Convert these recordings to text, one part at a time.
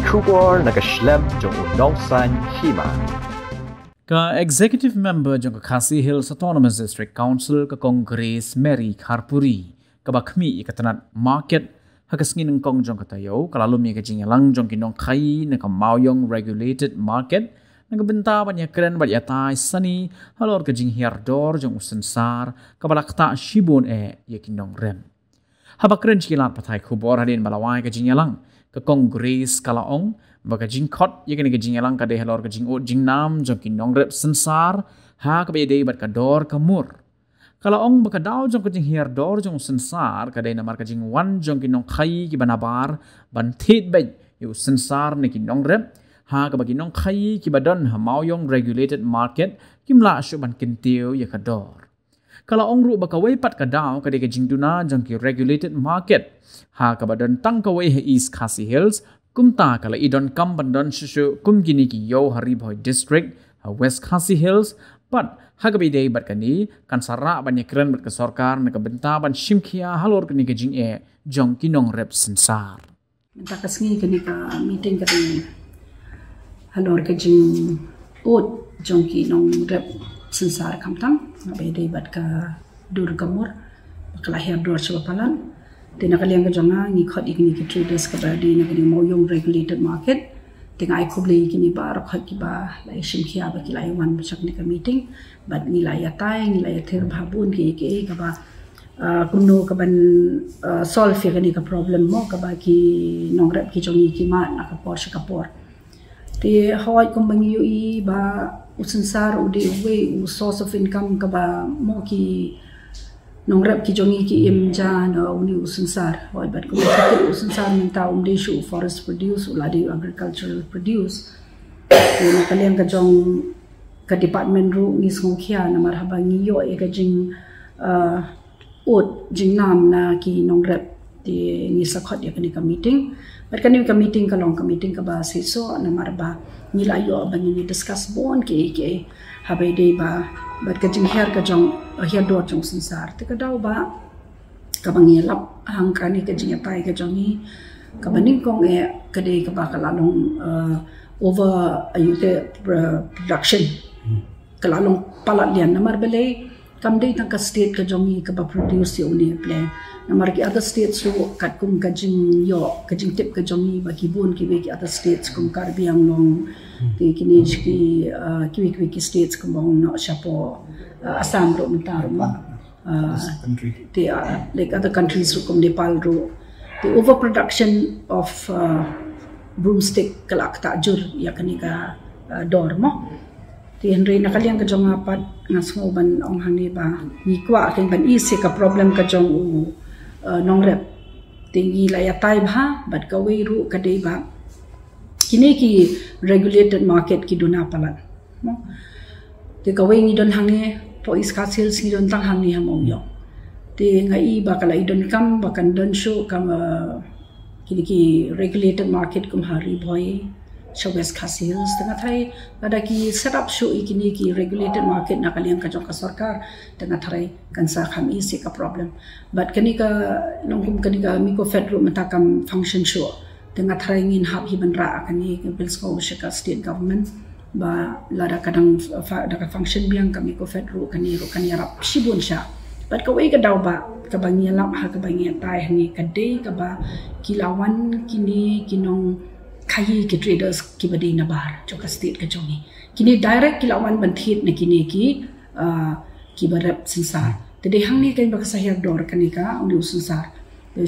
Kubor nakaslem jong Nongkhaiï Hima. Ka executive member jong Khasi Hills Autonomous District Council ka Congress Mary Kharpuri ka bakmi ikatanat market hakasngin ng kong jong katayo kalalumi ka Jingïalang jong Nongkhaiï na kamawyong regulated market nagbenta ba niya kren ba yatay sani halor ka Hiar dor jong Synsar kabalakta shibon yakinong rem habakren chilan patay kubor halin malaway ka Jingïalang ka Congress kalaong baga jingkot yakin ka Jingïalang ka de halor ka jingot jingnam jong kinong rep Synsar ha ka bede bat ka dor ka mur kalaong baka daw jong ka Hiar dor jong Synsar ka de namar ka jingwan jong Nongkhaiï ki banabar ban thit bay yu Synsar ne kinong rep ha ka bagi Nongkhaiï ki badon hamawyong regulated market kimla syu ban kintiu ya ka dor kalaong ru baka way pat ka daw ka de ka jingduna jong ki regulated market ha ka badon tang ka way East Khasi Hills kumta kala idon kam bandon syu kum gini ki yo Haribhoi district West Khasi Hills but hagabi day bat kani kan sara ban yakren bat ka sarkar na kabenta ban shimkhia halor kani ka jing jong kinong rep Synsar ta kasngi kani ka meeting kani halor ka jing ot jong kinong rep Synsar kamtang hagabi day bat ka dur kamur bakla Hiar dor chapalan tina kaliang ka jonga ngi khot ikni ki traders ka badi na kani moyong regulated market tinga ai kubli kini ba rakhat ki ba lai shimkhia ba ki lai wan bachak ni ka meeting but ni lai atai ni lai ther bhabun ki ka ba kunno ka ban solve ka ni ka problem mo ka ba ki nongrep ki jongi ki ma na ka por shikapor te hawai kumbangi yu I ba Synsar udi way source of income ka ba mo ki nongrep ki jongi ki imja na uni Synsar hoi bat ko Synsar minta umde shu forest produce uladi agricultural produce na kaliang ka jong ka department ru ngis ngkhia na marhaba ngiyo ka jing ot jingnam na ki nongrep ti ngisakhat ya kani ka meeting bat kani ka meeting ka long ka meeting ka ba siso na marba nilayo ba ni discuss bon ke habai de ba bat ka jing Hiar ka jong Hiar dor jong Synsar te ka daw ba ka bangilap hang kani ka jing atai ka jongi ka baning kong ka de ka ba ka lalong over ayute production ka lalong palat lian namar bele kam de tang ka state ka jongi ka ba produce yo ni plan namar ki other states ro kat kum ka jing yo ka jing tip ka jongi ba ki bon ki be ki other states kum Karbiang long ki kinij ki states kum bang no chapo Assam ro mentar ma the like other countries ro kum Nepal ro the overproduction of broomstick kalak ta jur ya kani ka dor mo ti henry nakaliang ka jong apat ngasngo ban ong hangi ba ni kwa ken ban isi ka problem ka jong nongrep tingi la ya tai bha bat ka we ru ka dei ba kini ki regulated market ki duna palan mo te ka we ni don hangi po East Khasi Hills ni don tang hangi hamo yo te ngai ba kala idon kam ba kan don show kam kini ki regulated market kum Haribhoi West Khasi Hills tengah thai ada ki setup show ikini ki regulated market na kaliang ka jong ka sarkar tengah thai kan sa kham isi ka problem but kani ka nongkum kani ka miko federal matakam function show tengah thai ngin hab hi banra kani ka bills ko shika state government ba lada kadang da ka function biang kami ko federal kani ro kani rap shibun sha but ka wei ka daw ba ka bangialam ha ka bangia tai ni ka de ka ba kilawan kini kinong Khayi ki traders ki badi na bar joka state ka jongi kini direct kilawan banthit na kini ki barap Synsar te de hang ni kan ba sa Hiar dor kanika uni Synsar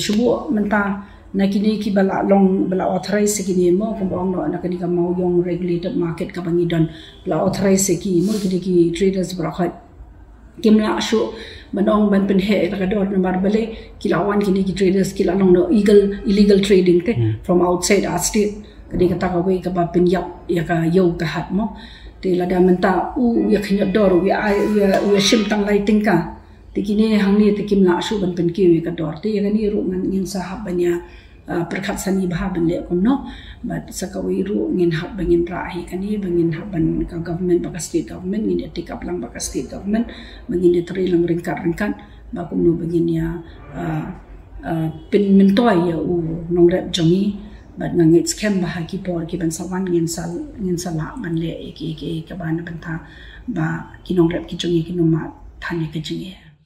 shubu menta na kini ki bala long bala authorize kini mo ko bang no na kanika mau yung regulated market ka bangi don bala authorize ki mo kini ki traders brakhat kimla shu manong ban pen he ka dor na barbale kilawan kini ki traders kilalong no illegal trading te from outside our state kadi kata ka we ka ba pin yap ya ka yo ka hat mo te lada menta ya khnya dor ya shim tang lai ting ka te kini hang ni te kimla shu ban pen ki ka dor te ya ni ru ngan ngin sahab banya perkhat sani bah ban le ko no but sa ka we ru ngin hab bangin ra hi kani bangin hab ban ka government ba ka state government ngin take up lang ba ka state government bangin de tri lang ringkat ba kum no bangin ya pin mentoy ya u nongrep jongi but ngangit scam bah ki por ki ban sawan ngin sala ban le ki ka ban ban tha ba kinong rep ki chungi ki numa thane ka jingi